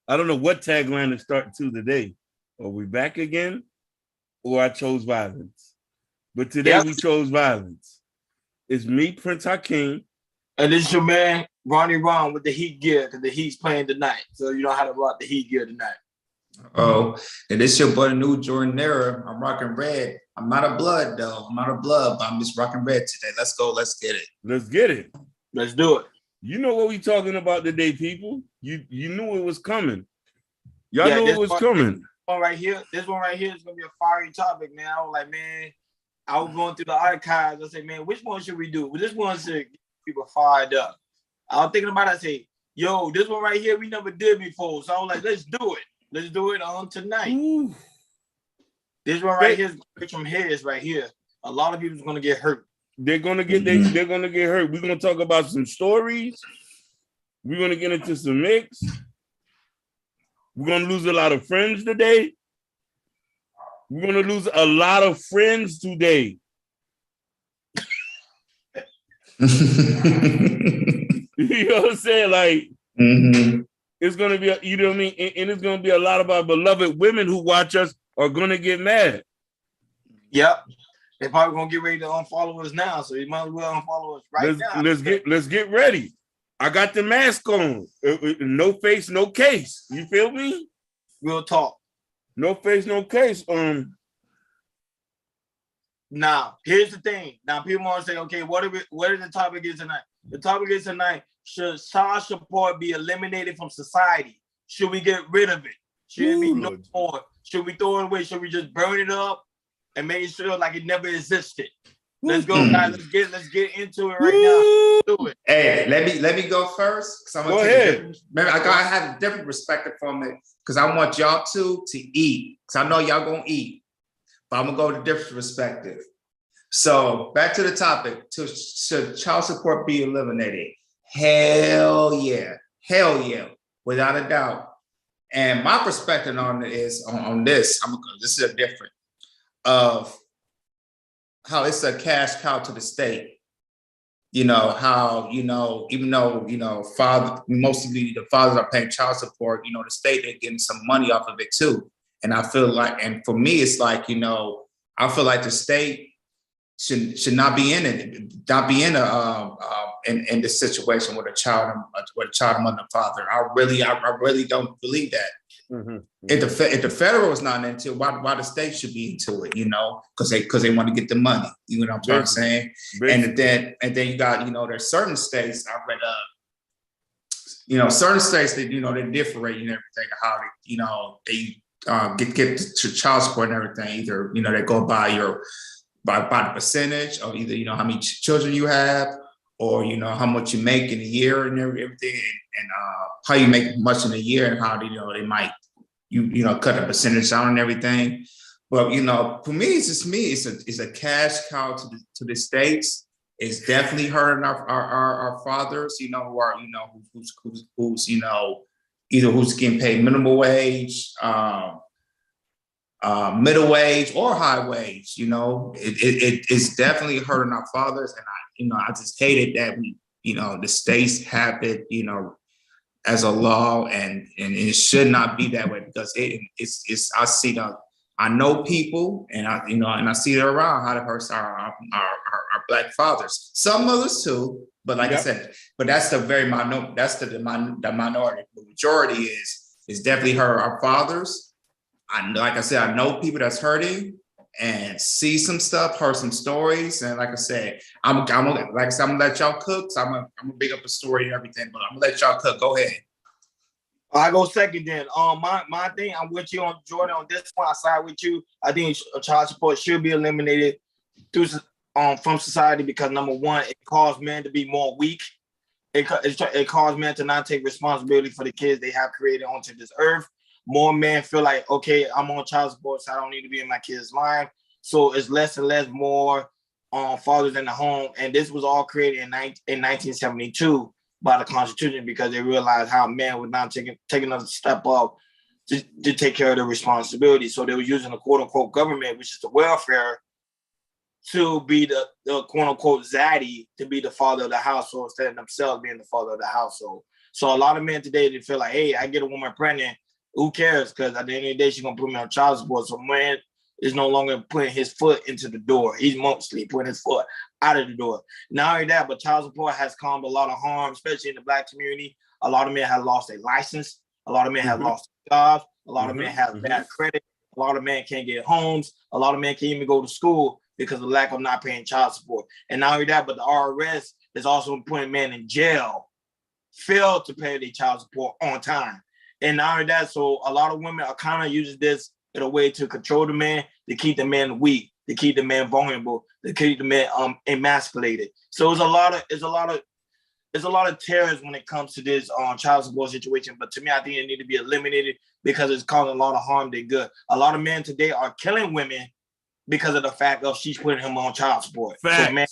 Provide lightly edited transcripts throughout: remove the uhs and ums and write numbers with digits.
I don't know what tagline to start to today. Are we back again? Or I chose violence. But today we chose violence. It's me, Prince Hakeem. And this is your man, Ronnie Ron, with the Heat gear, because the Heat's playing tonight. So you know how to rock the Heat gear tonight. Oh, and this your boy, New Jordanera. I'm rocking red. I'm out of blood, though. I'm out of blood, but I'm just rocking red today. Let's go. Let's get it. Let's get it. Let's do it. You know what we talking about today, people. You knew it was coming. Y'all knew it was coming. This one right here is going to be a fiery topic, man. I was like, man, I was going through the archives. I said, man, which one should we do? Well, this one should get people fired up. I was thinking about it. I said, yo, this one right here, we never did before. So I was like, let's do it. Let's do it on tonight. Ooh. This one right here is from heads right here. A lot of people's going to get hurt. They're gonna get hurt. We're gonna talk about some stories. We're gonna get into some mix. We're gonna lose a lot of friends today. We're gonna lose a lot of friends today. You know what I'm saying? Like, it's gonna be, you know what I mean? And it's gonna be a lot of our beloved women who watch us are gonna get mad. Yep. They probably gonna get ready to unfollow us now, so you might as well unfollow us now. Let's get ready. I got the mask on. No face, no case. You feel me? Real talk. No face, no case. Now, here's the thing. Now, people want to say, okay, what is the topic is tonight? The topic is tonight: should child support be eliminated from society? Should we get rid of it? Should it be no more? Should we throw it away? Should we just burn it up and make it sure like it never existed? Let's go, guys. Let's get into it right now. Do it. Hey, let me go first. Cause I'm gonna go ahead. I gotta have a different perspective from it because I want y'all to eat. Cause I know y'all gonna eat, but I'm gonna go to a different perspective. So back to the topic: should child support be eliminated? Hell yeah, without a doubt. And my perspective on it is on this. This is a different of how it's a cash cow to the state. You know, how, you know, even though, you know, mostly the fathers are paying child support, you know, the state, they're getting some money off of it too. And I feel like, and for me, it's like, you know, I feel like the state should not be in it, not be in this situation with a child and mother and father. I really don't believe that. Mm-hmm. If the federal is not into it, why the state should be into it? You know, because they want to get the money. You know what I'm saying? And then you got, you know, there's certain states I read you know, certain states that, you know, they differentiate and everything, how they, you know, they get to child support and everything. Either, you know, they go by the percentage of either, you know, how many children you have, or, you know, how much you make in a year and everything, and how you make much in a year, and how, you know, they might, you know, cut a percentage down and everything. But, you know, for me, it's a cash cow to the states. It's definitely hurting our fathers, you know, who are, you know, who's you know, either who's getting paid minimum wage, middle wage, or high wage. You know, it's definitely hurting our fathers, and I just hated that we, you know, the states have it, you know, as a law, and it should not be that way, because it's I know people, and I see it around how it hurts our Black fathers. Some others too, but like I said, but that's the minority. The majority is definitely hurt our fathers. Like I said, I know people that's hurting and see some stuff, heard some stories, and like I said, I'm gonna let y'all cook. So I'm gonna big up a story and everything, but I'm gonna let y'all cook. Go ahead. I go second then. My thing, I'm with you on Jordan on this one. I side with you. I think child support should be eliminated from society, because number one, it caused men to be more weak. It caused men to not take responsibility for the kids they have created onto this earth. More men feel like, okay, I'm on child support, so I don't need to be in my kid's life. So it's less and less more fathers in the home. And this was all created in 1972 by the Constitution, because they realized how men would not take another step up to take care of the responsibility. So they were using the quote unquote government, which is the welfare, to be the quote unquote zaddy, to be the father of the household, instead of themselves being the father of the household. So a lot of men today, they feel like, hey, I get a woman pregnant, who cares? Because at the end of the day, she's gonna put me on child support. So man is no longer putting his foot into the door. He's mostly putting his foot out of the door. Not only that, but child support has caused a lot of harm, especially in the Black community. A lot of men have lost their license. A lot of men have lost their jobs. A lot of men have bad credit. A lot of men can't get homes. A lot of men can't even go to school because of the lack of not paying child support. And not only that, but the IRS is also putting men in jail, failed to pay their child support on time. And not only that, so a lot of women are kind of using this in a way to control the man, to keep the man weak, to keep the man vulnerable, to keep the man emasculated. So it's a lot of terrors when it comes to this child support situation. But to me, I think it need to be eliminated because it's causing a lot of harm than good. A lot of men today are killing women because of the fact of she's putting him on child support. Facts. So man,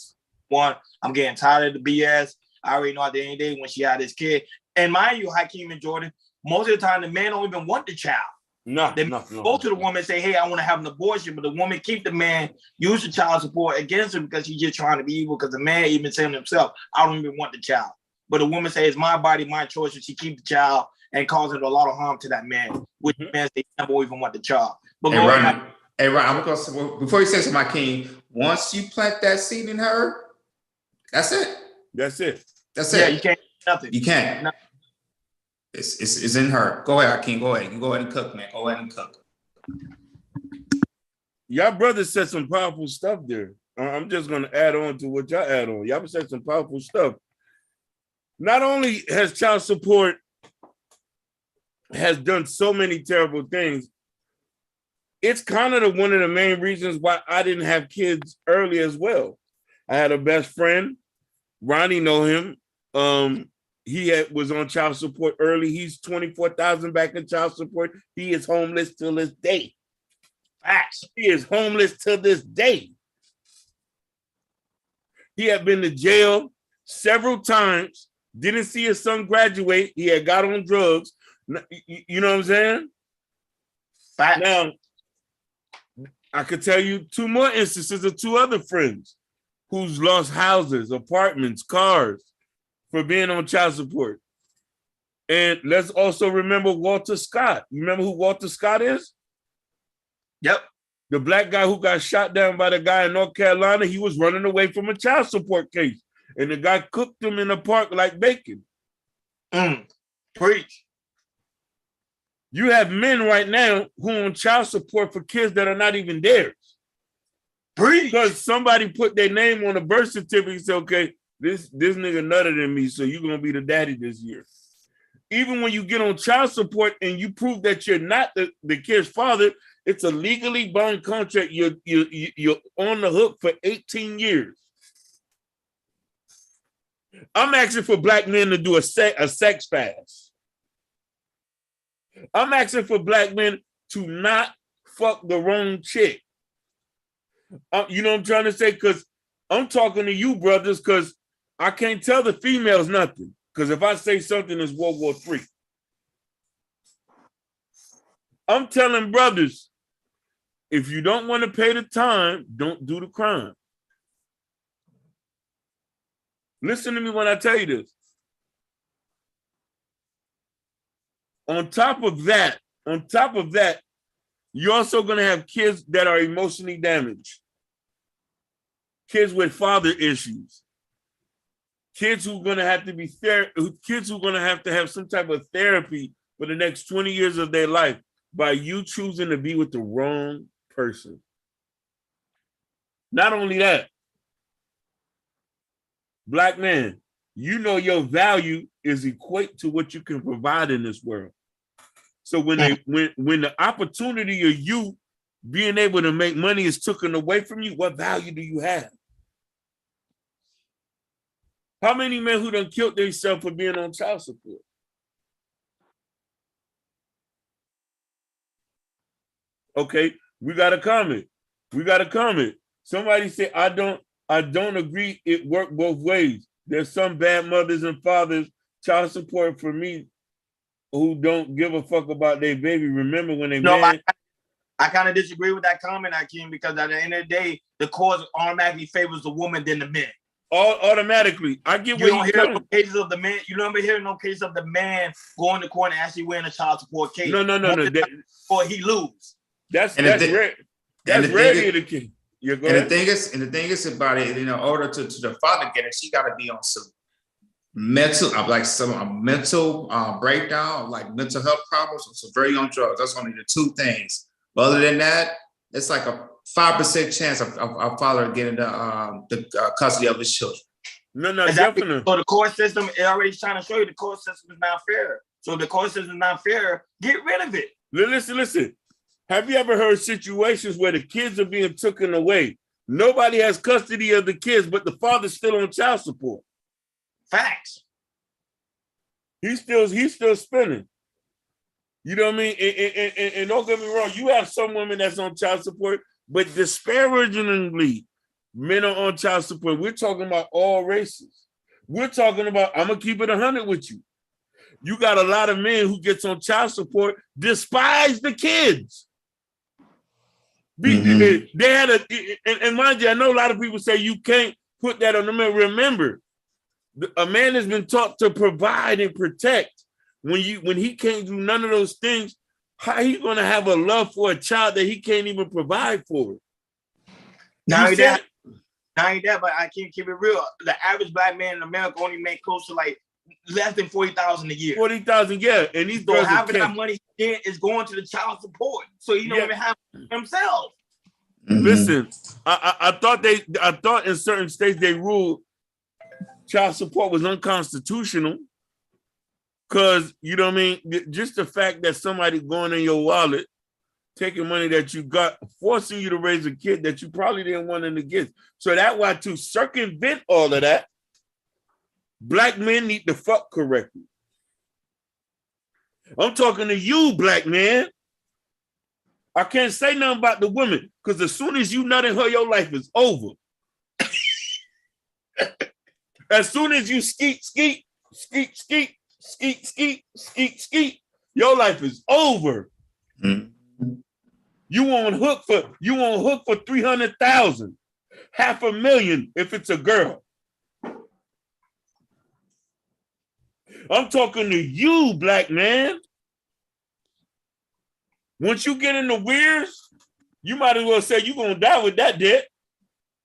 one, I'm getting tired of the BS. I already know at the end of the day when she had this kid. And mind you, Hakeem and Jordan, most of the time the man don't even want the child. No, they go to the woman and say, hey, I want to have an abortion, but the woman keep the man, use the child support against him because he's just trying to be evil, because the man even saying himself, I don't even want the child. But the woman says, it's my body, my choice, and she keep the child and causing a lot of harm to that man, which man they never even want the child. But hey, Ron, I'm going to, before you say something, my king, once you plant that seed in her, that's it. That's it. That's it. Yeah, you can't do nothing. You can't. Nothing. It's in her. Go ahead, Hakeem. Go ahead. You go ahead and cook, man. Go ahead and cook. Y'all brothers said some powerful stuff there. I'm just going to add on to what y'all add on. Y'all said some powerful stuff. Not only has child support has done so many terrible things, it's kind of one of the main reasons why I didn't have kids early as well. I had a best friend, Ronnie, know him. He was on child support early. He's $24,000 back in child support. He is homeless till this day. Facts. He is homeless till this day. He had been to jail several times. Didn't see his son graduate. He had got on drugs. You know what I'm saying? Facts. Now, I could tell you two more instances of two other friends who's lost houses, apartments, cars for being on child support. And let's also remember Walter Scott. You remember who Walter Scott is? Yep. The black guy who got shot down by the guy in North Carolina. He was running away from a child support case. And the guy cooked him in the park like bacon. Preach. You have men right now who are on child support for kids that are not even theirs. Preach. Because somebody put their name on a birth certificate and said, okay, this nigga nutted than me, so you're going to be the daddy this year. Even when you get on child support and you prove that you're not the kid's father, it's a legally bound contract. You're on the hook for 18 years. I'm asking for black men to do a sex fast. I'm asking for black men to not fuck the wrong chick. You know what I'm trying to say? Because I'm talking to you, brothers, because I can't tell the females nothing. Because if I say something, it's World War III. I'm telling brothers, if you don't want to pay the time, don't do the crime. Listen to me when I tell you this. On top of that, you're also going to have kids that are emotionally damaged. Kids with father issues. Kids who are going to have to be kids who are going to have some type of therapy for the next 20 years of their life by you choosing to be with the wrong person. Not only that, black man, you know your value is equate to what you can provide in this world. So when the opportunity of you being able to make money is taken away from you, what value do you have? How many men who done killed themselves for being on child support? Okay, we got a comment. Somebody said, I don't agree it worked both ways. There's some bad mothers and fathers, child support for me, who don't give a fuck about their baby. Remember when they married? I kind of disagree with that comment, Akeem, because at the end of the day, the cause automatically favors the woman than the men. automatically. I get You where don't you hear no coming. cases of the man. You never hear no case of the man going to court and actually winning a child support case. No. Or he lose. That's And rare. That's rarely the case. Yeah, go ahead. The thing is about it, in order to the father get it, she got to be on some mental, mental breakdown, like mental health problems, or severely on drugs. That's only the two things. But other than that, it's like a 5% chance of father getting the custody of his children. No, Exactly. definitely. So the court system is already trying to show you the court system is not fair. So if the court system is not fair, get rid of it. Listen. Have you ever heard situations where the kids are being taken away? Nobody has custody of the kids, but the father's still on child support. Facts. He's still spending. You know what I mean? And don't get me wrong, you have some women that's on child support, but disparagingly, men are on child support. We're talking about all races. We're talking about, I'm gonna keep it 100 with you. You got a lot of men who gets on child support, despise the kids. They had and mind you, I know a lot of people say you can't put that on the man. Remember, a man has been taught to provide and protect. When he can't do none of those things, how he gonna have a love for a child that he can't even provide for? Not only that, but I can't keep it real. The average black man in America only make close to like less than $40,000 a year. 40,000, yeah. And these so half of that money is going to the child support. So he don't even have himself. Listen, I thought in certain states they ruled child support was unconstitutional. Cause you know what I mean? Just the fact that somebody going in your wallet, taking money that you got, forcing you to raise a kid that you probably didn't want in the kids. So that's why to circumvent all of that, black men need to fuck correctly. I'm talking to you, black man. I can't say nothing about the women, because as soon as you nut in her, your life is over. As soon as you skeet, your life is over. Mm-hmm. You on hook for 300,000, $500,000 if it's a girl. I'm talking to you, black man. Once you get in the weirs, you might as well say you're gonna die with that debt.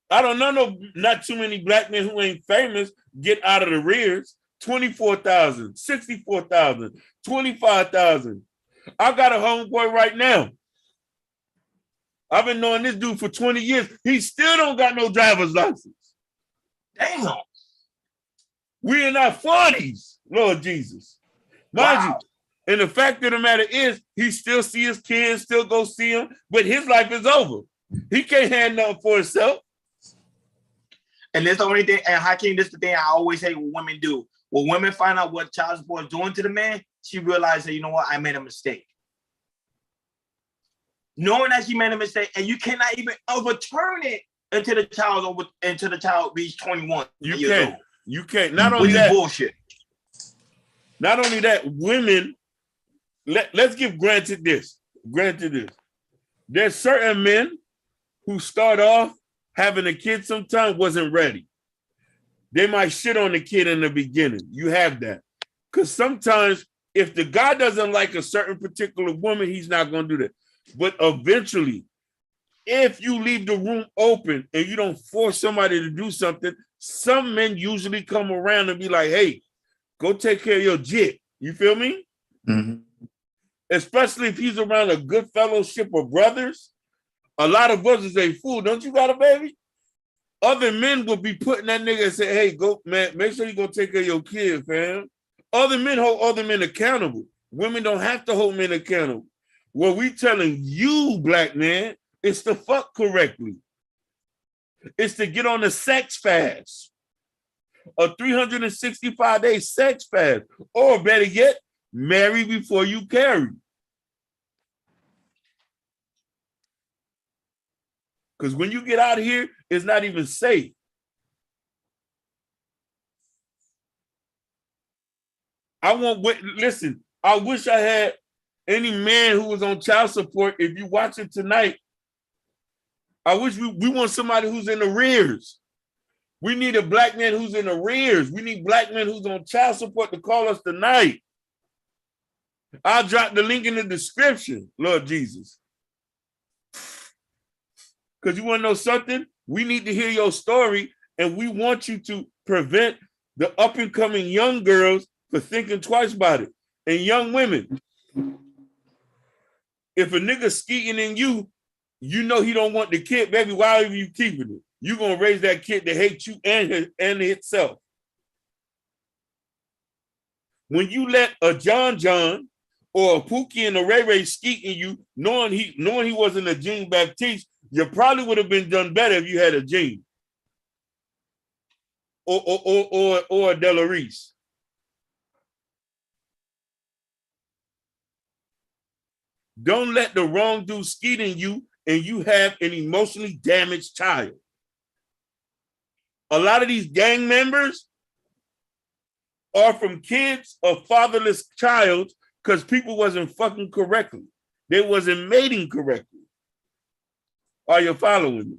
I don't know, not too many black men who ain't famous get out of the rears. 24,000, 64,000, 25,000. I got a homeboy right now. I've been knowing this dude for 20 years. He still don't got no driver's license. Damn. We in our 40s, Lord Jesus. Mind you, and the fact of the matter is, he still see his kids, still go see them, but his life is over. He can't have nothing for himself. And that's the only thing, and Hakeem, this is the thing I always say what women do. When women find out what child support is doing to the man, she realizes that, you know what, I made a mistake. Knowing that she made a mistake, and you cannot even overturn it until the child reaches 21 years old. You can't. Not only that, bullshit. Not only that, women, let's give granted this. There's certain men who start off having a kid sometimes wasn't ready. They might shit on the kid in the beginning. You have that. Because sometimes if the guy doesn't like a certain particular woman, he's not going to do that. But eventually, if you leave the room open and you don't force somebody to do something, some men usually come around and be like, hey, go take care of your jit. You feel me? Mm-hmm. Especially if he's around a good fellowship of brothers. A lot of brothers say, fool, don't you got a baby? Other men would be putting that nigga and say, hey, go, man, make sure you go take care of your kid, fam. Other men hold other men accountable. Women don't have to hold men accountable. What we telling you, black man, is to fuck correctly. It's to get on the sex fast. A 365-day sex fast. Or better yet, marry before you carry. Because when you get out of here, it's not even safe. Listen, I wish I had any man who was on child support. If you watch it tonight, I wish we want somebody who's in the rears. We need a black man who's in arrears. We need black men who's on child support to call us tonight. I'll drop the link in the description, Lord Jesus. Because you want to know something? We need to hear your story, and we want you to prevent the up-and-coming young girls for thinking twice about it. And young women, if a nigga skeeting in you, you know he don't want the kid, baby, why are you keeping it? You're going to raise that kid to hate you and itself. When you let a John or a Pookie and a Ray Ray skeet in you, knowing he wasn't a Jean Baptiste, you probably would have been done better if you had a Jean or a Delarice. Don't let the wrong dude skeet in you and you have an emotionally damaged child. A lot of these gang members are from kids of fatherless child because people wasn't fucking correctly. They wasn't mating correctly. Are you following me?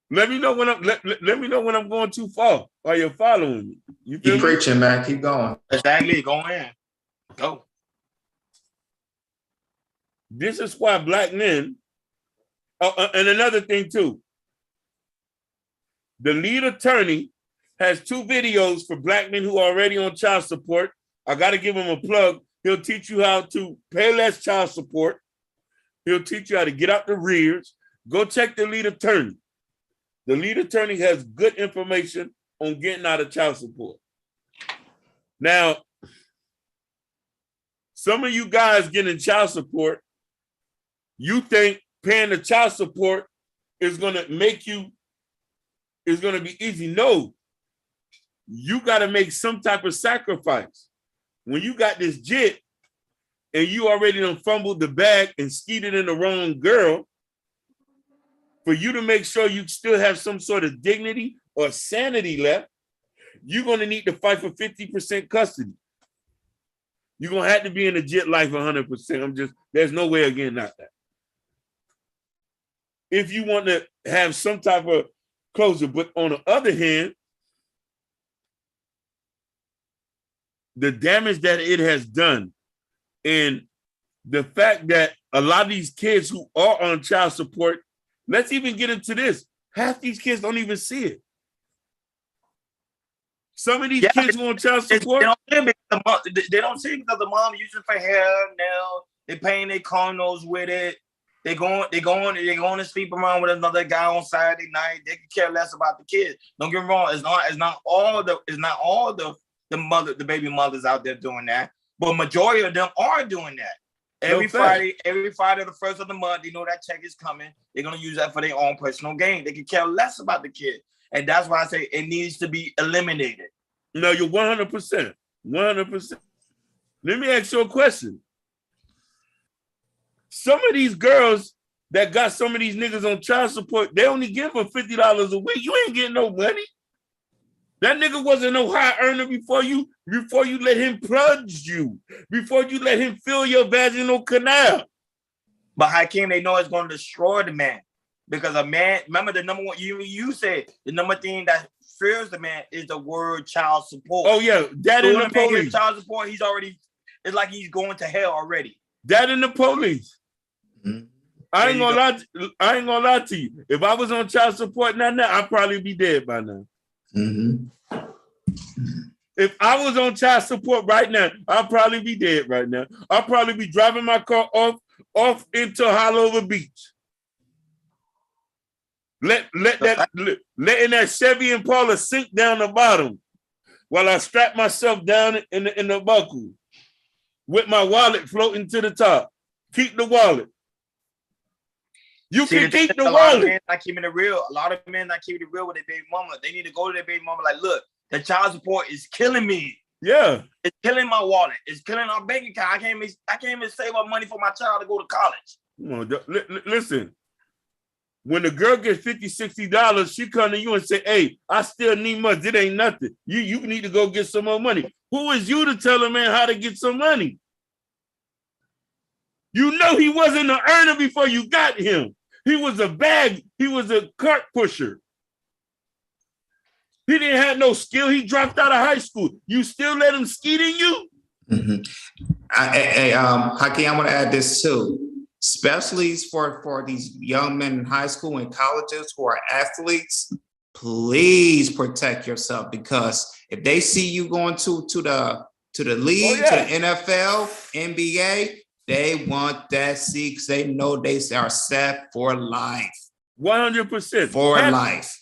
Let me know when I'm going too far. Are you following me? You Keep preaching, man. Keep going. Exactly. Go in. Go. This is why black men, and another thing too, the lead attorney has 2 videos for black men who are already on child support. I got to give him a plug. He'll teach you how to pay less child support. He'll teach you how to get out the rears. Go check the lead attorney. The lead attorney has good information on getting out of child support. Now, some of you guys getting child support, you think paying the child support is going to make you, is going to be easy. No, you got to make some type of sacrifice. When you got this jit and you already done fumbled the bag and skeeted in the wrong girl, for you to make sure you still have some sort of dignity or sanity left, you're going to need to fight for 50% custody. You're going to have to be in the jit life 100%. There's no way of getting out that. If you want to have some type of closure. But on the other hand, the damage that it has done and the fact that a lot of these kids who are on child support, let's even get into this. Half these kids don't even see it. Some of these kids who are on child support, they don't see it because the mom using it for hair, nails, they paint their cornrows with it. They going to sleep around with another guy on Saturday night. They can care less about the kids. Don't get me wrong. It's not all the baby mothers out there doing that, but majority of them are doing that. Every Friday, the first of the month, they know that check is coming. They're gonna use that for their own personal gain. They can care less about the kid, and that's why I say it needs to be eliminated. No, you're 100%. 100%. Let me ask you a question. Some of these girls that got some of these niggas on child support, they only give them $50 a week. You ain't getting no money. That nigga wasn't no high earner before you let him plunge you, before you let him fill your vaginal canal. But Hakeem, they know it's going to destroy the man. Because a man, remember the number one, you said the number thing that fears the man is the word child support. Oh yeah, that and the police. Child support, it's like he's going to hell already. That and the police. Mm-hmm. I ain't gonna lie to you. If I was on child support now, I'd probably be dead by now. Mm-hmm. If I was on child support right now, I'd probably be dead right now. I'd probably be driving my car off into Hollover Beach. Letting that Chevy Impala sink down the bottom while I strap myself down in the buckle with my wallet floating to the top. Keep the wallet. You can keep the wallet. A lot of men not keeping it real. A lot of men not keeping it real with their baby mama. They need to go to their baby mama like, look, the child support is killing me. Yeah. It's killing my wallet. It's killing our bank account. I can't even save up money for my child to go to college. Come on, listen. When the girl gets $50, $60, she come to you and say, hey, I still need money. It ain't nothing. You need to go get some more money. Who is you to tell a man how to get some money? You know he wasn't an earner before you got him. He was a cart pusher. He didn't have no skill. He dropped out of high school. You still let him skeet in you? Hakeem, I want to add this too, especially for these young men in high school and colleges who are athletes. Please protect yourself, because if they see you going to the league, to the NFL, NBA, they want that seat because they know they are set for life. 100%. For life.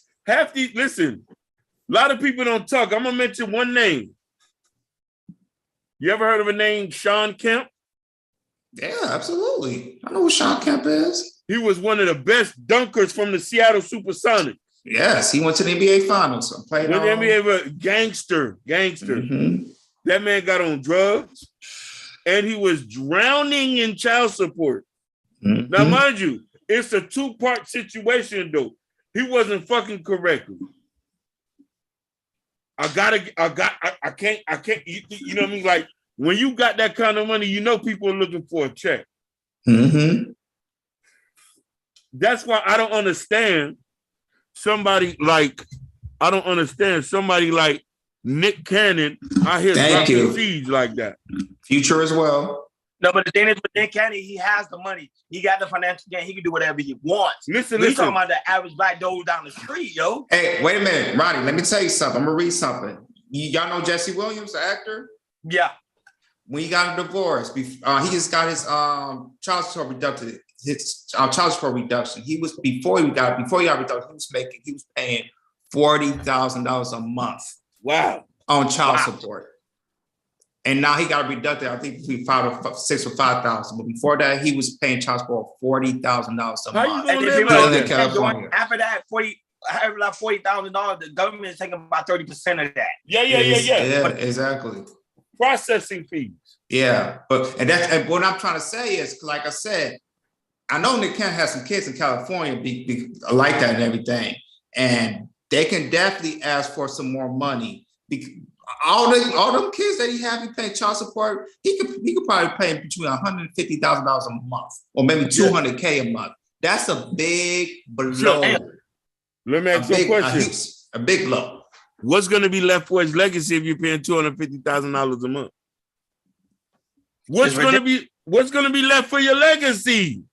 Listen, a lot of people don't talk. I'm gonna mention one name. You ever heard of a name, Sean Kemp? Yeah, absolutely. I know who Sean Kemp is. He was one of the best dunkers from the Seattle Supersonics. Yes, he went to the NBA Finals. Played when the NBA was gangster. Mm-hmm. That man got on drugs, and he was drowning in child support. Mm-hmm. Now, mind you, it's a two-part situation, though. He wasn't fucking correctly. I can't, you know what I mean? Like, when you got that kind of money, you know people are looking for a check. Mm-hmm. That's why I don't understand somebody like Nick Cannon out here dropping seeds like that. Future as well. No, but the thing is with Nick Cannon, he has the money. He got the financial gain. He can do whatever he wants. Listen. Talking about the average black dude down the street, yo. Hey, wait a minute, Ronnie. Let me tell you something. I'm gonna read something. Y'all know Jesse Williams, the actor? Yeah. When he got a divorce, he just got his child support reducted. His child support reduction. He was before he got reduction. He was paying $40,000 a month. Wow. On child support. And now he got reducted, I think between $6,000 or $5,000. But before that, he was paying child support $40,000 a month. How you gonna live like California? After that, $40,000, the government is taking about 30% of that. Yeah. Yeah, exactly. Processing fees. Yeah, and what I'm trying to say is, like I said, I know Nick Cannon has some kids in California be like that and everything, and they can definitely ask for some more money. All them kids that he have, he paying child support. He could probably pay between $150,000 a month, or maybe $200K a month. That's a big blow. Sure. Let me ask you a question. A big blow. What's going to be left for his legacy if you're paying $250,000 a month? What's going to be left for your legacy?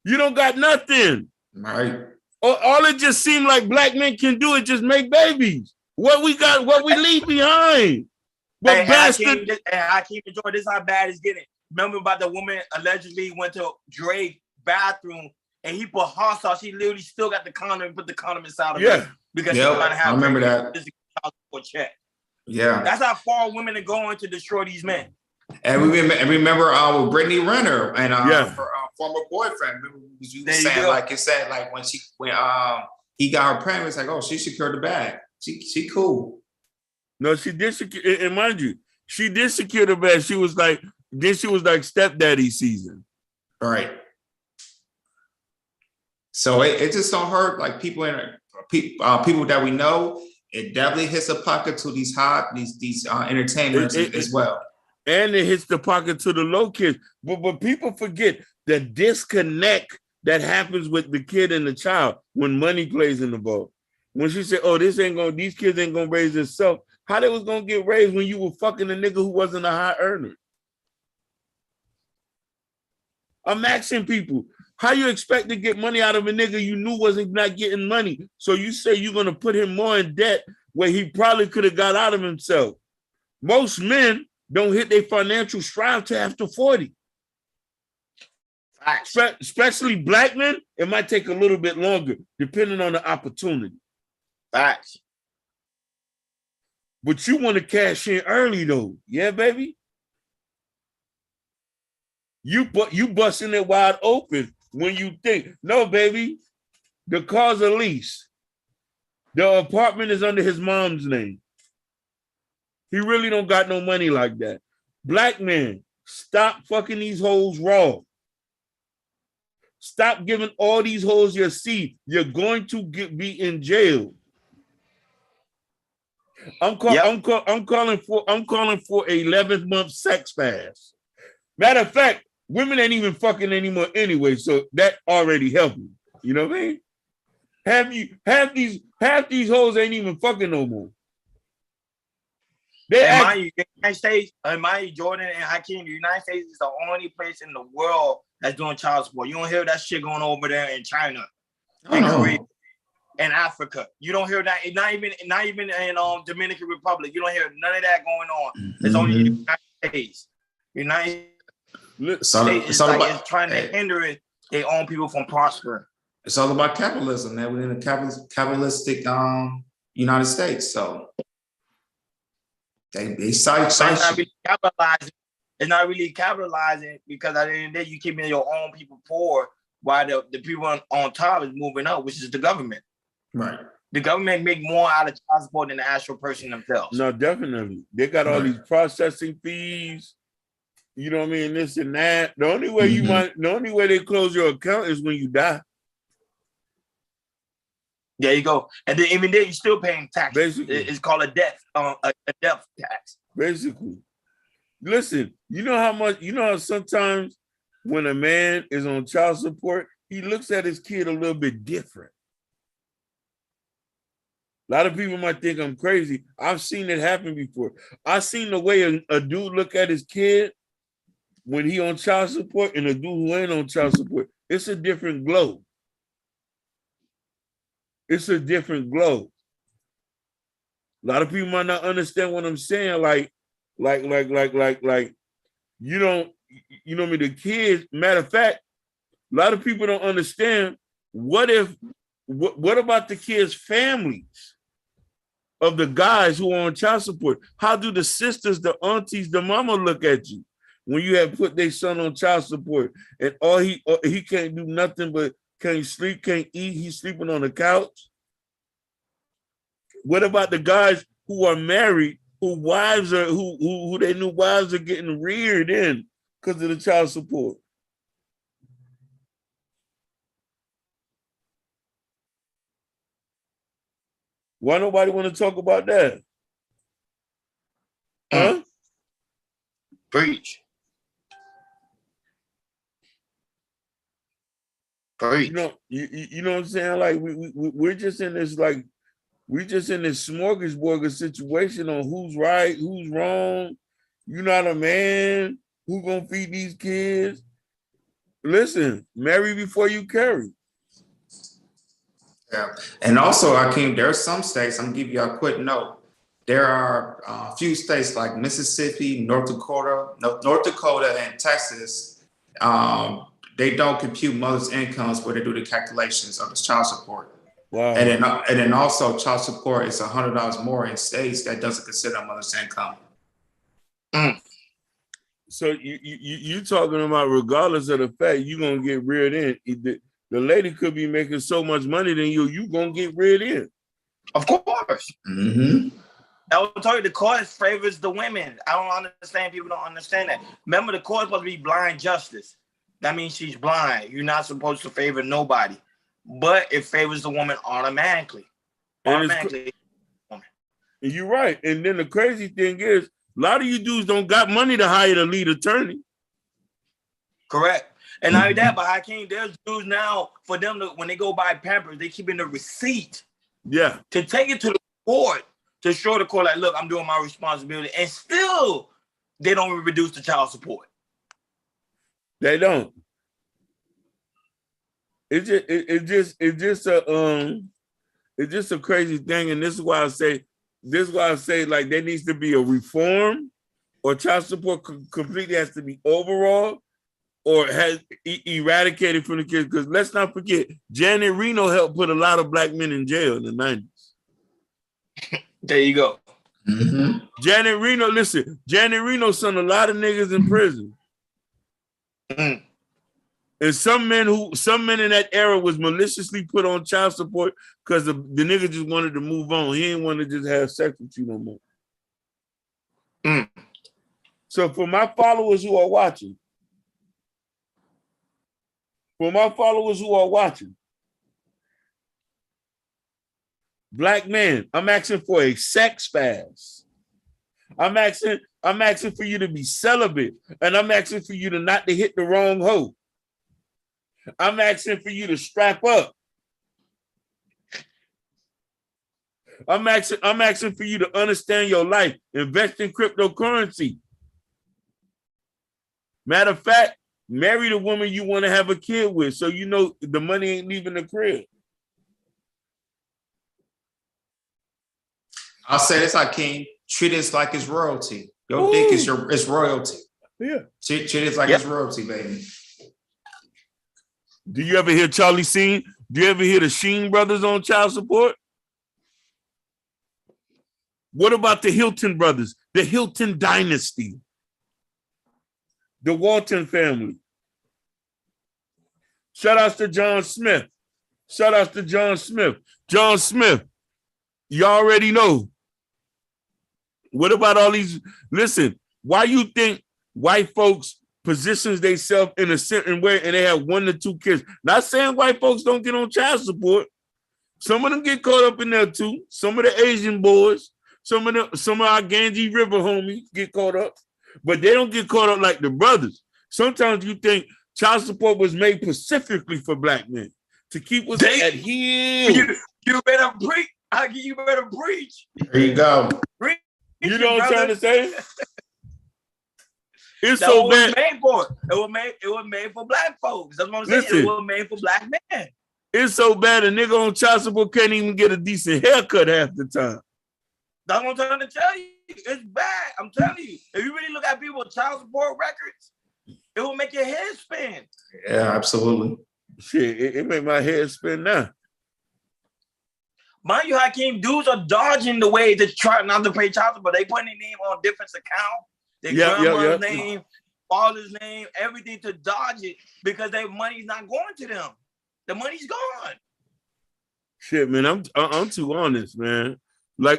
You don't got nothing. Right. All it just seemed like black men can do is just make babies. What we got, what we leave behind. But bastard. I keep enjoying this. How bad it's getting. Remember about the woman allegedly went to Dre's bathroom and he put hot sauce. She literally still got the condom and put the condom inside of it because she might have. I remember that. Check. Yeah, that's how far women are going to destroy these men. And we remember with Brittany Renner and her former boyfriend. Remember you saying like it said like when he got her pregnant, it's like, oh, she secured the bag. She cool. No, she did secure, and mind you, she did secure the bag. She was like stepdaddy season. Right. So it just don't hurt like people that we know. It definitely hits a pocket to these entertainers as well. And it hits the pocket to the low kids. But people forget the disconnect that happens with the kid and the child when money plays in the ball. When she said, oh, these kids ain't gonna raise themselves. How they was gonna get raised when you were fucking a nigga who wasn't a high earner? I'm asking people, how you expect to get money out of a nigga you knew wasn't not getting money? So you say you're gonna put him more in debt where he probably could have got out of himself. Most men don't hit their financial strive till after 40. Especially black men, it might take a little bit longer, depending on the opportunity. Facts. But you want to cash in early though, yeah, baby? You busting it wide open when you think, no, baby, the car's a lease. The apartment is under his mom's name. He really don't got no money like that. Black men, stop fucking these hoes raw. Stop giving all these hoes your seed. You're going to be in jail. I'm calling for 11th month sex fast. Matter of fact, women ain't even fucking anymore anyway, so that already helping. You know what I mean? Half these hoes ain't even fucking no more. The United States, Jordan and Hakeem, the United States is the only place in the world that's doing child support. You don't hear that shit going over there in China, in Korea, and Africa. You don't hear that. Not even in Dominican Republic. You don't hear none of that going on. It's only the United States. United States is it's trying to hinder their own people from prospering. It's all about capitalism, man. We're in a capitalistic United States, so they cite. It's not really capitalizing because at the end of the day, you keeping your own people poor while the people on top is moving up, which is the government. Right. The government make more out of child support than the actual person themselves. No, definitely. They got all these processing fees. You know what I mean? This and that. The only way the only way they close your account is when you die. There you go. And then even then, you're still paying tax. Basically. It's called a death tax. Basically. Listen, you know how sometimes when a man is on child support, he looks at his kid a little bit different. A lot of people might think I'm crazy. I've seen it happen before. I've seen the way a dude look at his kid when he on child support and a dude who ain't on child support. It's a different glow. It's a different glow. A lot of people might not understand what I'm saying. Like, you know what I mean? The kids, matter of fact, a lot of people don't understand what about the kids' families of the guys who are on child support? How do the sisters, the aunties, the mama look at you when you have put their son on child support and he can't do nothing but can't sleep, can't eat, he's sleeping on the couch? What about the guys who are married, who their new wives are getting reared in because of the child support? Why nobody want to talk about that? Huh? Preach. You know what I'm saying? Like we're just in this smorgasbord situation on who's right, who's wrong. You're not a man. Who gonna feed these kids? Listen, marry before you carry. Yeah, and also, there are some states. I'm gonna give you a quick note. There are a few states like Mississippi, North Dakota, and Texas. They don't compute mothers' incomes where they do the calculations of the child support. Wow. And then also child support is $100 more in states that doesn't consider a mother's income. So you talking about regardless of the fact you're gonna get reared in. The lady could be making so much money than you gonna get reared in. Of course. Mm-hmm. I will tell you, the court favors the women. I don't understand. People don't understand that. Remember, the court is supposed to be blind justice. That means she's blind. You're not supposed to favor nobody. But it favors the woman automatically. Automatically. And you're right. And then the crazy thing is, a lot of you dudes don't got money to hire the lead attorney. Correct. And not only that, but Hakeem, there's dudes now for them to, when they go buy Pampers, they keep in the receipt. Yeah. To take it to the court to show the court, like, look, I'm doing my responsibility, and still they don't even reduce the child support. They don't. It's just a crazy thing, and this is why I say like there needs to be a reform, or child support completely has to be overall, or has eradicated from the kids. Because let's not forget, Janet Reno helped put a lot of black men in jail in the 90s. There you go. Mm-hmm. Janet Reno sent a lot of niggas in prison. Mm. And some men in that era was maliciously put on child support because the nigga just wanted to move on. He didn't want to just have sex with you no more. Mm. So for my followers who are watching, black man, I'm asking for a sex fast. I'm asking I'm asking for you to be celibate, and I'm asking for you to not to hit the wrong hoe. I'm asking for you to strap up. I'm asking for you to understand your life, invest in cryptocurrency. Matter of fact, marry the woman you want to have a kid with, so you know the money ain't leaving the crib. I'll say this, Hakeem. Treat it like it's royalty. Your dick is it's royalty. Yeah. Treat it like it's royalty, baby. Do you ever hear Charlie Sheen? Do you ever hear the Sheen brothers on child support? What about the Hilton brothers? The Hilton dynasty? The Walton family? Shout outs to John Smith. Shout outs to John Smith. John Smith, you already know. What about all these? Listen, why you think white folks positions themselves in a certain way and they have 1 to 2 kids? Not saying white folks don't get on child support. Some of them get caught up in there too. Some of the Asian boys, some of our Ganges River homies get caught up, but they don't get caught up like the brothers. Sometimes you think child support was made specifically for black men to keep us at heel. You better preach. You better preach. There you go. Preach, you know what I'm trying to say? It's That's so what bad. It was made for. It was made for black folks. That's what I'm saying. Listen, it was made for black men. It's so bad a nigga on child support can't even get a decent haircut half the time. That's what I'm trying to tell you. It's bad. I'm telling you. If you really look at people's child support records, it will make your head spin. Yeah, absolutely. Shit, it make my head spin now. Mind you, Hakeem, dudes are dodging the way to try not to pay child support. They putting their name on different accounts. Their grandma's name, father's name, everything to dodge it because their money's not going to them. The money's gone. Shit, man, I'm too honest, man.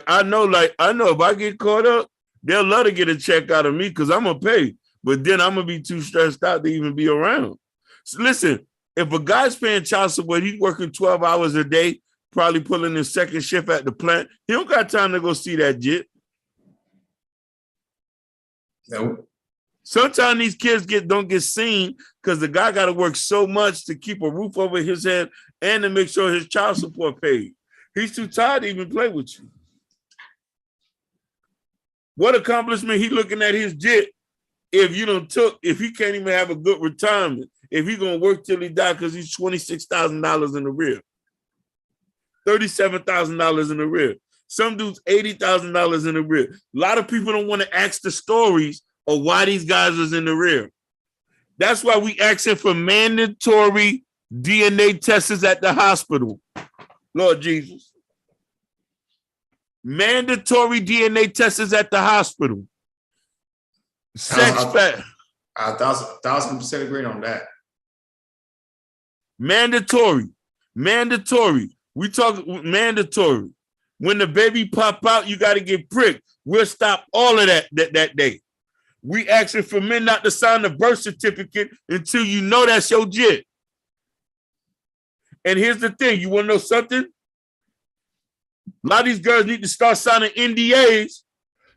I know if I get caught up, they'll love to get a check out of me because I'm gonna pay. But then I'm gonna be too stressed out to even be around. So listen, if a guy's paying child support, he's working 12 hours a day, probably pulling his second shift at the plant. He don't got time to go see that jit. Nope. Sometimes these kids don't get seen because the guy got to work so much to keep a roof over his head and to make sure his child support paid. He's too tired to even play with you. What accomplishment he looking at his jit if he can't even have a good retirement, if he gonna work till he die because he's $26,000 in the rear, $37,000 in the rear. Some dudes $80,000 in the rear. A lot of people don't want to ask the stories of why these guys was in the rear. That's why we asking for mandatory DNA tests at the hospital. Lord Jesus. Mandatory DNA tests at the hospital. Sex fact. 1,000% agree on that. Mandatory. We talk mandatory. When the baby pop out, you got to get pricked. We'll stop all of that day. We asking for men not to sign the birth certificate until you know that's your jit. And here's the thing. You want to know something? A lot of these girls need to start signing NDAs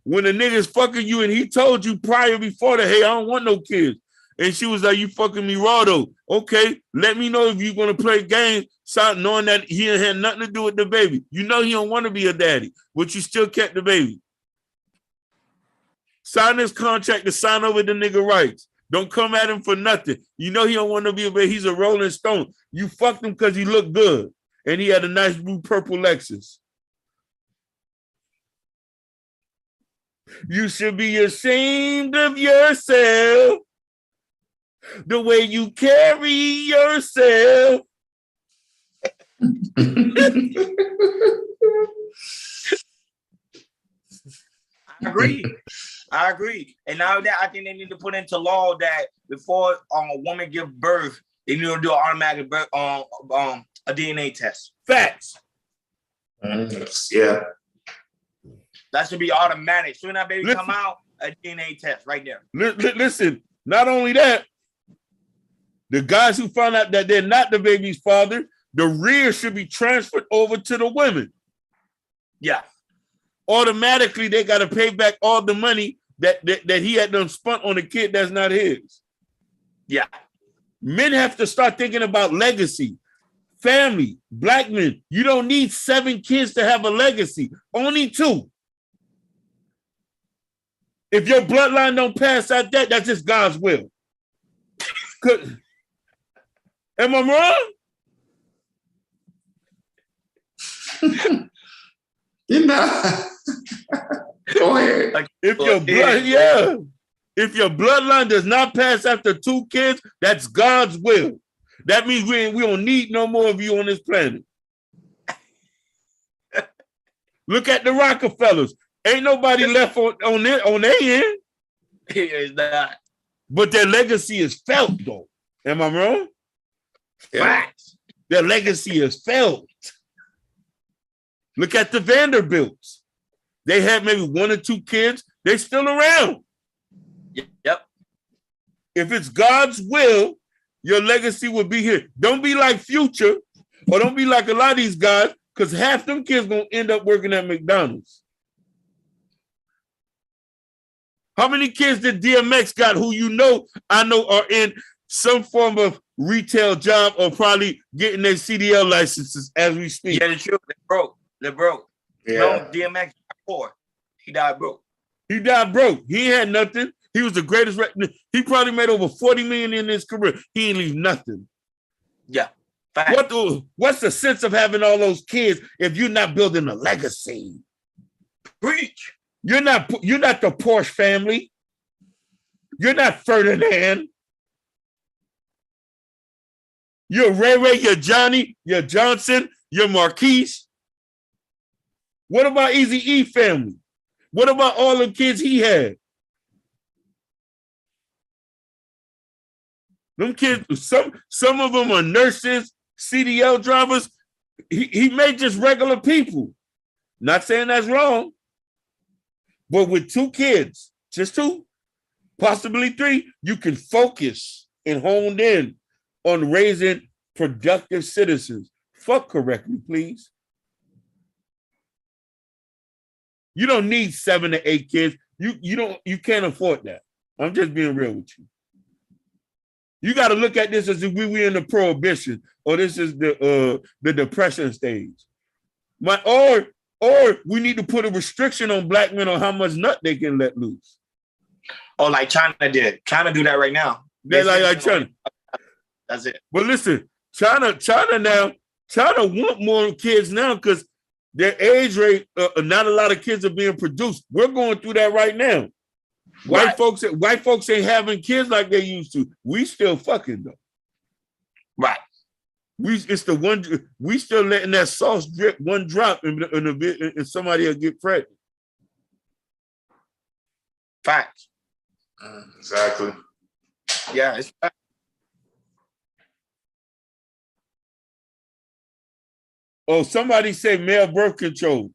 when a nigga's fucking you and he told you prior before that, hey, I don't want no kids. And she was like, you fucking me raw though. Okay, let me know if you're going to play games, knowing that he had nothing to do with the baby. You know he don't want to be a daddy, but you still kept the baby. Sign this contract to sign over the nigga rights. Don't come at him for nothing. You know he don't want to be a baby. He's a Rolling Stone. You fucked him because he looked good. And he had a nice blue purple Lexus. You should be ashamed of yourself. The way you carry yourself. I agree. And now that I think they need to put into law that before a woman give birth, they need to do an automatic birth, a DNA test. Facts. Yeah. That should be automatic. Soon that baby come out, a DNA test right there. Listen, not only that, the guys who found out that they're not the baby's father, the rear should be transferred over to the women. Yeah. Automatically, they got to pay back all the money that he had done spent on a kid that's not his. Yeah. Men have to start thinking about legacy. Family, black men, you don't need 7 kids to have a legacy. Only 2. If your bloodline don't pass out that's just God's will. Am I wrong? Go ahead. If your bloodline does not pass after 2 kids, that's God's will. That means we don't need no more of you on this planet. Look at the Rockefellers. Ain't nobody left on their end. It's not. But their legacy is felt, though. Am I wrong? Yeah. Their legacy is felt. Look at the Vanderbilts. They had maybe 1 or 2 kids. They're still around. Yep. If it's God's will, your legacy will be here. Don't be like Future, or don't be like a lot of these guys, because half them kids gonna end up working at McDonald's. How many kids did DMX got who I know are in some form of retail job or probably getting their CDL licenses as we speak? Yeah, they're broke. They're broke. Yeah. No, DMX poor. He died broke. He died broke. He had nothing. He was the greatest. He probably made over 40 million in his career. He ain't leave nothing. Yeah. What's the sense of having all those kids if you're not building a legacy? Preach. You're not the Porsche family. You're not Ferdinand. You're Ray Ray, you're Johnny, you're Johnson, you're Marquise. What about Eazy-E family? What about all the kids he had? Them kids, some of them are nurses, CDL drivers. He made just regular people. Not saying that's wrong. But with 2 kids, just 2, possibly 3, you can focus and hone in on raising productive citizens. Fuck correctly, please. You don't need 7 to 8 kids. You can't afford that. I'm just being real with you. You got to look at this as if we were in the prohibition, or this is the depression stage. Or we need to put a restriction on black men on how much nut they can let loose. Oh, like China did. China do that right now. They're like China. That's it. But listen, China want more kids now because their age rate, not a lot of kids are being produced. We're going through that right now. White folks ain't having kids like they used to. We still fucking though. Right. We still letting that sauce drip 1 drop and somebody will get pregnant. Facts. Exactly. Yeah, it's fact. Oh, somebody say male birth control.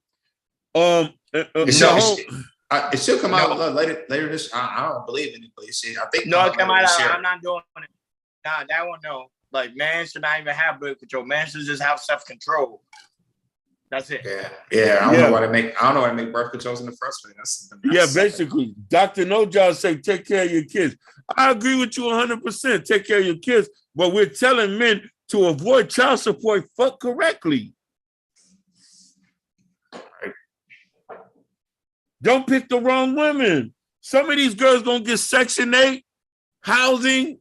It should come out later this. I don't believe in it, but I think it come out. I'm not doing it. Nah, that one no. Like, man should not even have birth control. Man should just have self-control. That's it. Yeah. I don't know why they make birth controls in the first place. That's basically, Dr. No-Job say take care of your kids. I agree with you 100%. Take care of your kids, but we're telling men to avoid child support. Fuck correctly. Don't pick the wrong women. Some of these girls gonna get Section 8, housing,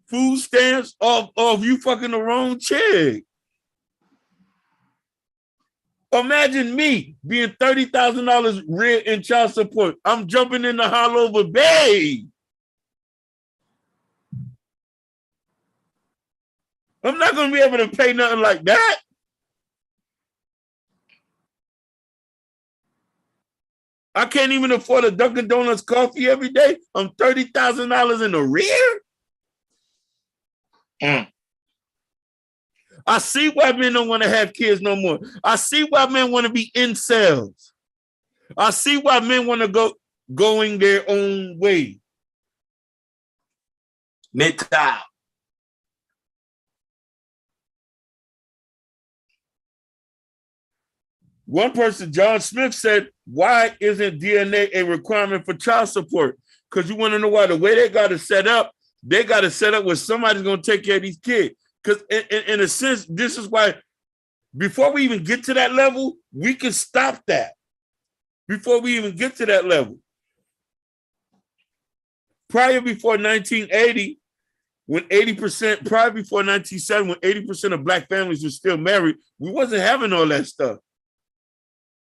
food stamps, or if you fucking the wrong chick. Imagine me being $30,000 rent in child support. I'm jumping in the Hollover Bay. I'm not gonna be able to pay nothing like that. I can't even afford a Dunkin' Donuts coffee every day. I'm $30,000 in the rear. I see why men don't want to have kids no more. I see why men want to be incels. I see why men want to going their own way. Mid-time. One person, John Smith, said, why isn't DNA a requirement for child support? Because you want to know why? The way they got it set up, they got it set up where somebody's going to take care of these kids. Because in a sense, this is why before we even get to that level, we can stop that. Before we even get to that level. Prior before 1980, when 80%, prior before 1970, when 80% of Black families were still married, we wasn't having all that stuff.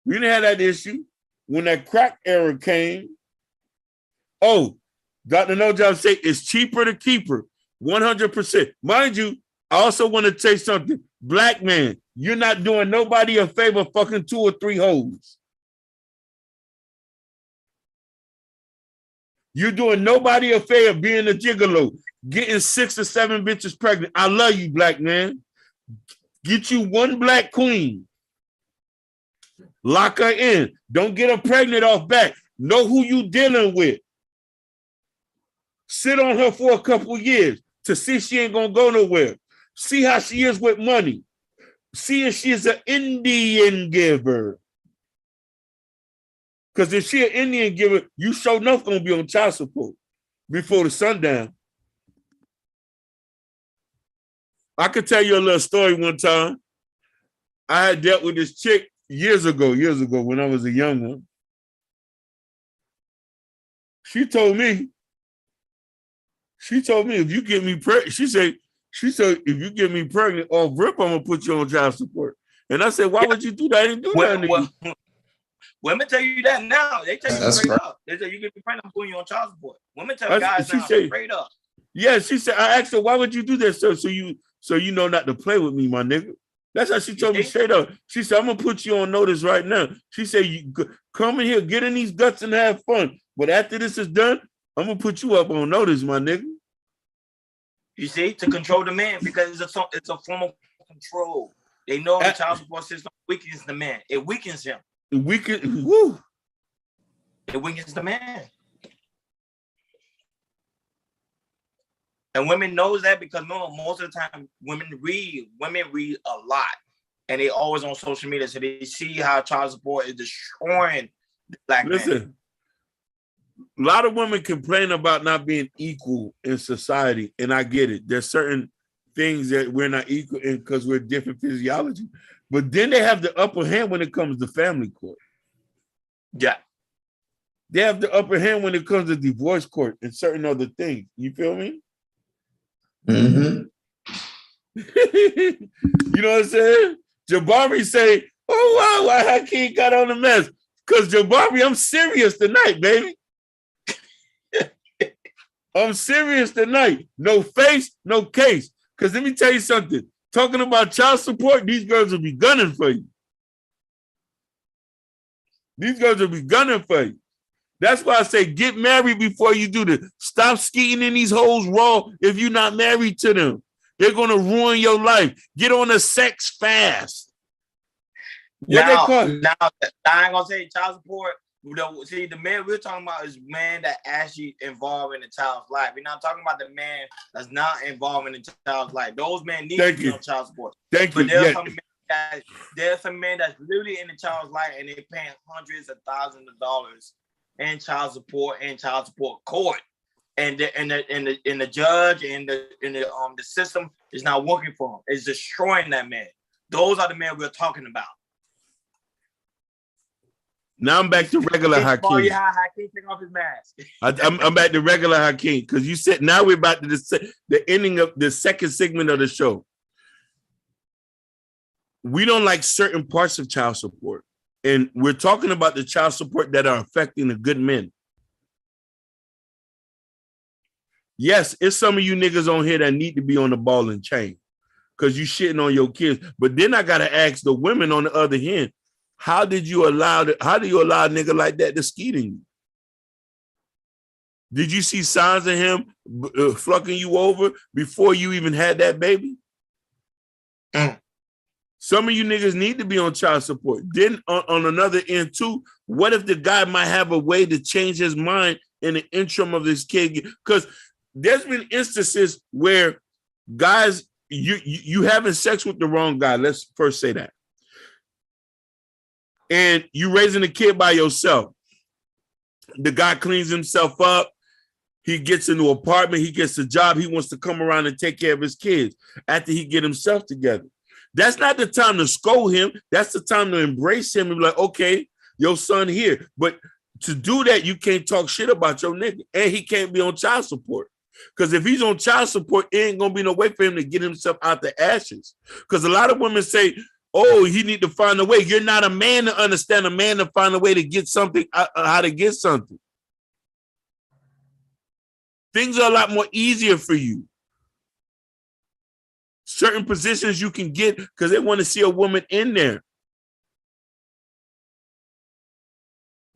We didn't have that issue. When that crack era came, oh, Dr. No Job say it's cheaper to keep her, 100%. Mind you, I also want to say something. Black man, you're not doing nobody a favor fucking 2 or 3 hoes. You're doing nobody a favor being a gigolo, getting 6 or 7 bitches pregnant. I love you, black man. Get you one black queen. Lock her in. Don't get her pregnant off back. Know who you dealing with. Sit on her for a couple of years to see if she ain't gonna go nowhere. See how she is with money. See if she is an Indian giver. Because if she an Indian giver, you sure enough gonna be on child support before the sundown. I could tell you a little story one time. I had dealt with this chick years ago when I was a young one. She told me if you get me pregnant, she said if you get me pregnant off rip, I'm gonna put you on child support. And I said, why would you do that? I didn't do that. Women tell you that now. They tell you straight up. They say you get me pregnant, I'm putting you on child support. Women tell guys now straight up. Yeah, she said, I asked her, why would you do that, sir? So you know not to play with me, my nigga. That's how she told me straight up. She said, I'm gonna put you on notice right now. She said, you come in here, get in these guts and have fun. But after this is done, I'm gonna put you up on notice, my nigga. You see, to control the man, because it's a form of control. They know the child support system weakens the man. It weakens him. It weakens the man. And women knows that because most of the time women read a lot, and they always on social media, so they see how child support is destroying the black man. Listen, a lot of women complain about not being equal in society, and I get it. There's certain things that we're not equal in because we're different physiology, but then they have the upper hand when it comes to family court. Yeah. They have the upper hand when it comes to divorce court and certain other things. You feel me? Mm-hmm. You know what I'm saying? Jabari say, oh, wow, why Hakeem got on the mess? Because Jabari, I'm serious tonight, baby. I'm serious tonight. No face, no case. Because let me tell you something. Talking about child support, these girls will be gunning for you. These girls will be gunning for you. That's why I say get married before you do this. Stop skeeting in these hoes raw if you're not married to them. They're going to ruin your life. Get on a sex fast. Now, I ain't going to say child support. See, the man we're talking about is man that actually involved in the child's life. We're not talking about the man that's not involved in the child's life. Those men need to be on child support. Thank you. There's some men that's literally in the child's life and they're paying hundreds of thousands of dollars in child support court, and the judge and the system is not working for him. It's destroying that man. Those are the men we're talking about. Now I'm back to regular Hakeem. Hakeem take off his mask. I'm back to regular Hakeem because you said now we're about to the ending of the second segment of the show. We don't like certain parts of child support. And we're talking about the child support that are affecting the good men. Yes, it's some of you niggas on here that need to be on the ball and chain because you shitting on your kids. But then I gotta ask the women on the other hand, how do you allow a nigga like that to skeet in you? Did you see signs of him fucking you over before you even had that baby? Some of you niggas need to be on child support. Then on another end too, what if the guy might have a way to change his mind in the interim of this kid? Because there's been instances where guys, you having sex with the wrong guy. Let's first say that. and you raising a kid by yourself. The guy cleans himself up. He gets into an apartment. He gets a job. He wants to come around and take care of his kids after he get himself together. That's not the time to scold him. That's the time to embrace him and be like, okay, your son here. But to do that, you can't talk shit about your nigga. And he can't be on child support. Because if he's on child support, it ain't going to be no way for him to get himself out the ashes. Because a lot of women say, oh, he need to find a way. You're not a man to understand a man to find a way to get something, how to get something. Things are a lot more easier for you. Certain positions you can get because they want to see a woman in there.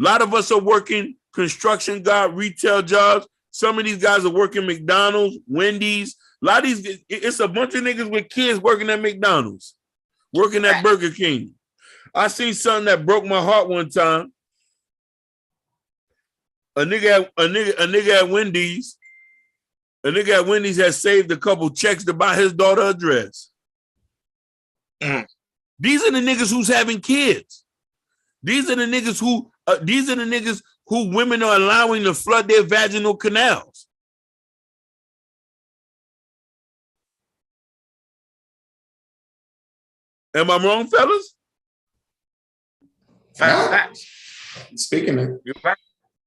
A lot of us are working construction job, retail jobs. Some of these guys are working McDonald's, Wendy's. A lot of these, it's a bunch of niggas with kids working at McDonald's, working at Burger King. I seen something that broke my heart one time. A nigga at Wendy's. A nigga at Wendy's has saved a couple checks to buy his daughter a dress. These are the niggas who's having kids. These are the niggas who women are allowing to flood their vaginal canals. Am I wrong, fellas? Facts. Speaking of,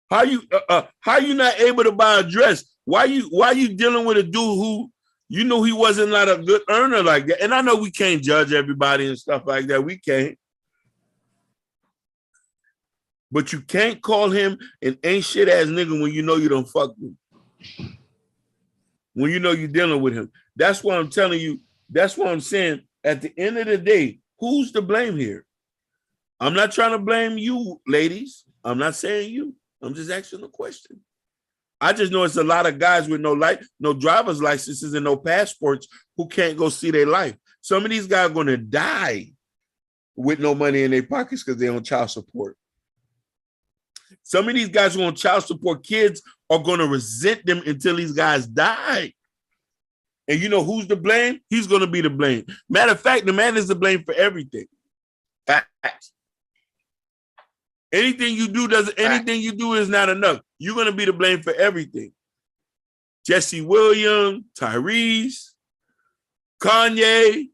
how you not able to buy a dress? Why you dealing with a dude who you know he wasn't not a good earner like that? And I know we can't judge everybody and stuff like that. We can't. But you can't call him an ain't shit ass nigga when you know you don't fuck with him. When you know you're dealing with him. That's why I'm telling you, that's why I'm saying at the end of the day, who's to blame here? I'm not trying to blame you, ladies. I'm not saying you. I'm just asking a question. I just know it's a lot of guys with no driver's licenses and no passports who can't go see their life. Some of these guys are going to die with no money in their pockets because they're on child support. Some of these guys who are on child support, kids are going to resent them until these guys die. And you know who's to blame? He's going to be to blame. Matter of fact, the man is to blame for everything. Facts. Anything you do is not enough. You're going to be to blame for everything. Jesse Williams, Tyrese, Kanye.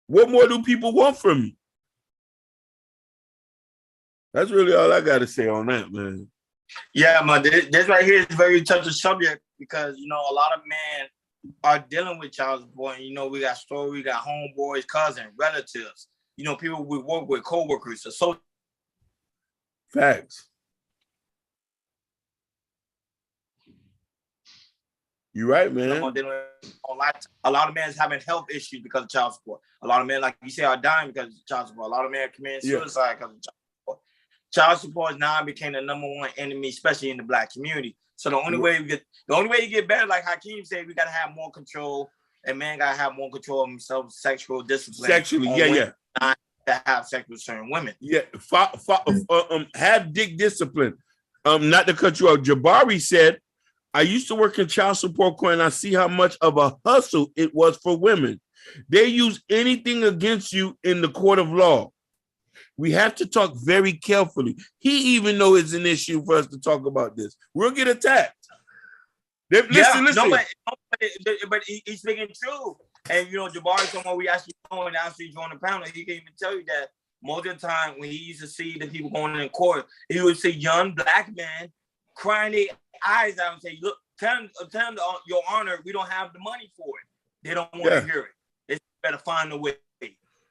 What more do people want from you? That's really all I got to say on that, man. Yeah, man, this right here is a very touchy subject because, you know, a lot of men are dealing with child support. And, you know, we got stories, we got homeboys, cousins, relatives, you know, people we work with, co-workers. So facts. You're right, man. A lot of men is having health issues because of child support. A lot of men, like you say, are dying because of child support. A lot of men are committing suicide because of child support. Child support now became the number one enemy, especially in the Black community. So the only way you get better, like Hakeem said, we gotta have more control, and men gotta have more control of themselves, sexual discipline. Sexually, not to have sex with certain women. Yeah, have dick discipline. Not to cut you off. Jabari said, I used to work in child support court and I see how much of a hustle it was for women. They use anything against you in the court of law. We have to talk very carefully. He even know it's an issue for us to talk about this. We'll get attacked. Listen. No, but he's speaking true. And, you know, Jabari, someone we actually know and actually joined the panel, he can even tell you that most of the time when he used to see the people going in court, he would see young Black men crying their eyes out and say, look, tell them your honor, we don't have the money for it. They don't want to hear it. They better find a way.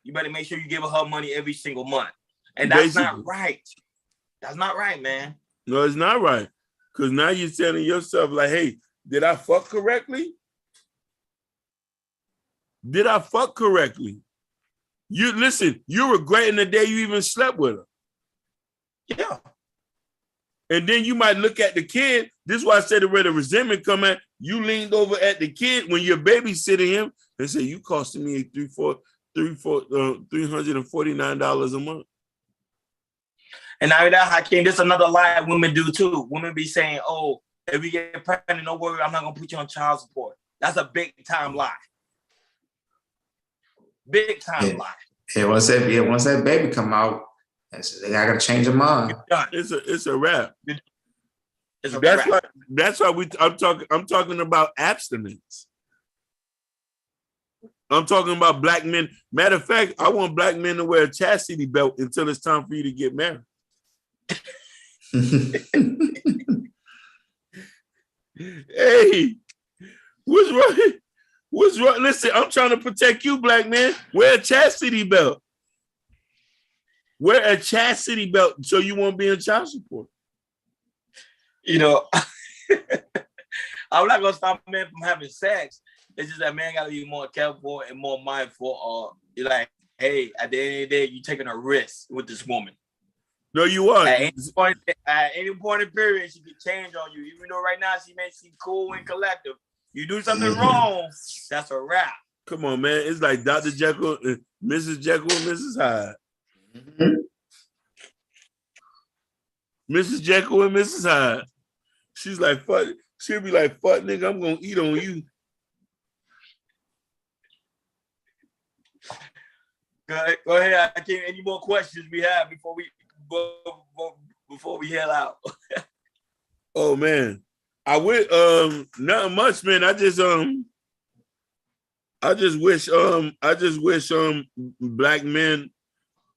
You better make sure you give her money every single month. And that's not right. That's not right, man. No, it's not right. Because now you're telling yourself, like, hey, did I fuck correctly? Did I fuck correctly? You listen, you're regretting the day you even slept with her. Yeah. And then you might look at the kid. This is why I said where the resentment come at. You leaned over at the kid when you're babysitting him and said, you costing me $349 a month. And now that Hakeem, this is another lie women do too. Women be saying, oh, if we get pregnant, don't worry, I'm not gonna put you on child support. That's a big time lie. Big time lie. Yeah, once that baby come out, they gotta change their mind. It's a wrap. It's a wrap. That's why I'm talking about abstinence. I'm talking about black men. Matter of fact, I want black men to wear a chastity belt until it's time for you to get married. Hey, what's wrong? What's wrong? Listen, I'm trying to protect you, black man. Wear a chastity belt. Wear a chastity belt so you won't be in child support. You know, I'm not gonna stop a man from having sex. It's just that man gotta be more careful and more mindful. You're like, hey, at the end of the day, you're taking a risk with this woman. No, you are. At any point in period, she can change on you. Even though right now she may seem cool and collective. You do something wrong, that's a wrap. Come on, man. It's like Dr. Jekyll, Mrs. Jekyll, and Mrs. Hyde. Mm-hmm. Mrs. Jekyll and Mrs. Hyde. She's like, fuck. She'll be like, fuck, nigga, I'm gonna eat on you. Go ahead. I can't. Any more questions we have before we head out? Oh man, I would nothing much, man. I just wish black men,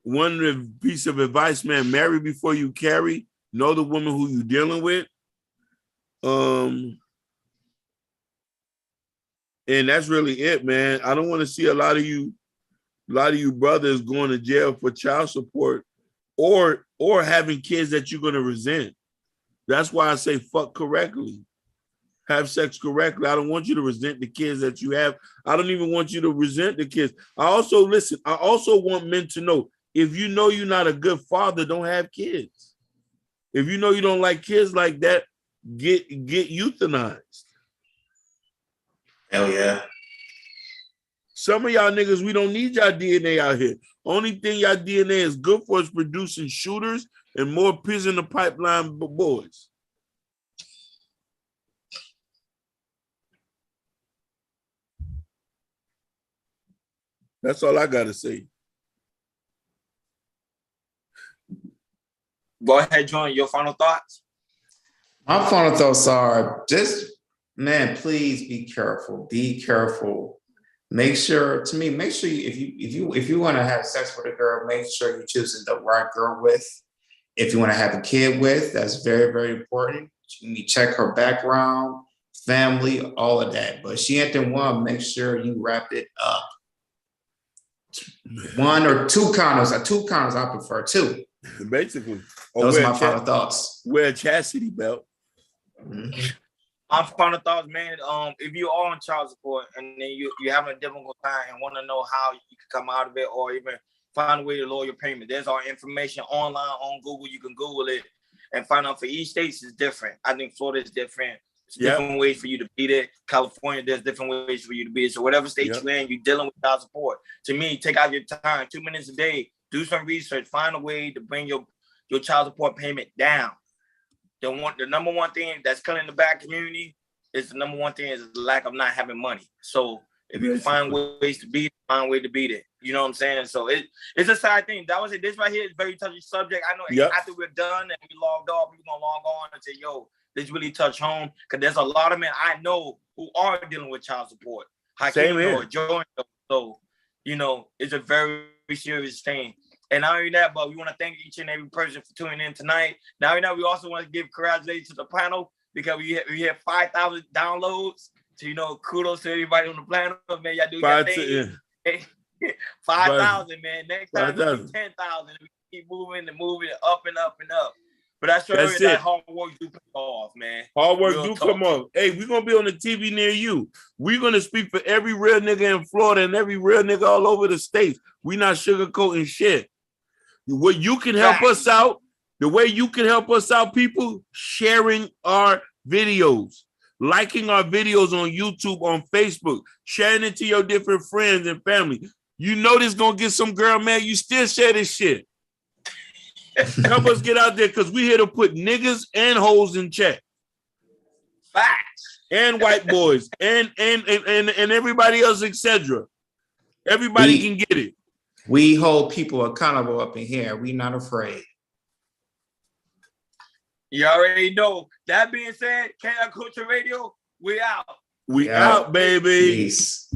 one piece of advice, man: marry before you carry. Know the woman who you're dealing with. And that's really it, man. I don't want to see a lot of you brothers going to jail for child support or having kids that you're going to resent. That's why I say fuck correctly. Have sex correctly. I don't want you to resent the kids that you have. I don't even want you to resent the kids. I also want men to know, if you know you're not a good father, don't have kids. If you know you don't like kids like that, get euthanized. Hell yeah. Some of y'all niggas, we don't need y'all DNA out here. Only thing y'all DNA is good for is producing shooters and more pigs in the pipeline boys. That's all I got to say. Go ahead, John. Your final thoughts? My final thoughts are just, man, please be careful. Be careful. Make sure you, if you want to have sex with a girl, make sure you're choosing the right girl with. If you want to have a kid with, that's very, very important. You check her background, family, all of that. But she ain't the one, make sure you wrap it up. One or two condoms. Two condoms, I prefer two. Basically. Those are my final thoughts. Wear a chastity belt. Mm-hmm. My final thoughts, man. If you are on child support and then you're having a difficult time and want to know how you can come out of it or even find a way to lower your payment, there's our information online on Google. You can Google it and find out. For each state is different. I think Florida is different. There's different ways for you to beat it. California, there's different ways for you to beat it. So whatever state you're in, you're dealing with child support. To me, take out your time, 2 minutes a day, do some research, find a way to bring your child support payment down. The number one thing that's killing the black community is the lack of not having money. So if you find ways to beat it, find a way to beat it. You know what I'm saying? So it's a side thing. That was it. This right here is a very touchy subject. I know after we're done and we logged off, we're gonna log on and say, yo, this really touch home. Because there's a lot of men I know who are dealing with child support. Same here. So, you know, it's a very serious thing. And not only that, but we want to thank each and every person for tuning in tonight. Not only that, we also want to give congratulations to the panel because we hit 5,000 downloads. So, you know, kudos to everybody on the panel. Man, y'all do your thing. 5,000, man. Next time, 10,000. We keep moving up and up and up. But that's that hard work do pay off, man. Hard work do come off. Hey, we're going to be on the TV near you. We're going to speak for every real nigga in Florida and every real nigga all over the states. We not sugarcoating shit. What you can help us out, the way you can help us out, people, sharing our videos, liking our videos on YouTube, on Facebook, sharing it to your different friends and family. You know this gonna get some girl mad. You still share this shit. Help us get out there because we here to put niggas and hoes in check. Facts. And white boys and everybody else, etc. Everybody can get it. We hold people accountable up in here. We not afraid. You already know. That being said, Chaos Culture Radio, we out. We out, baby. Peace.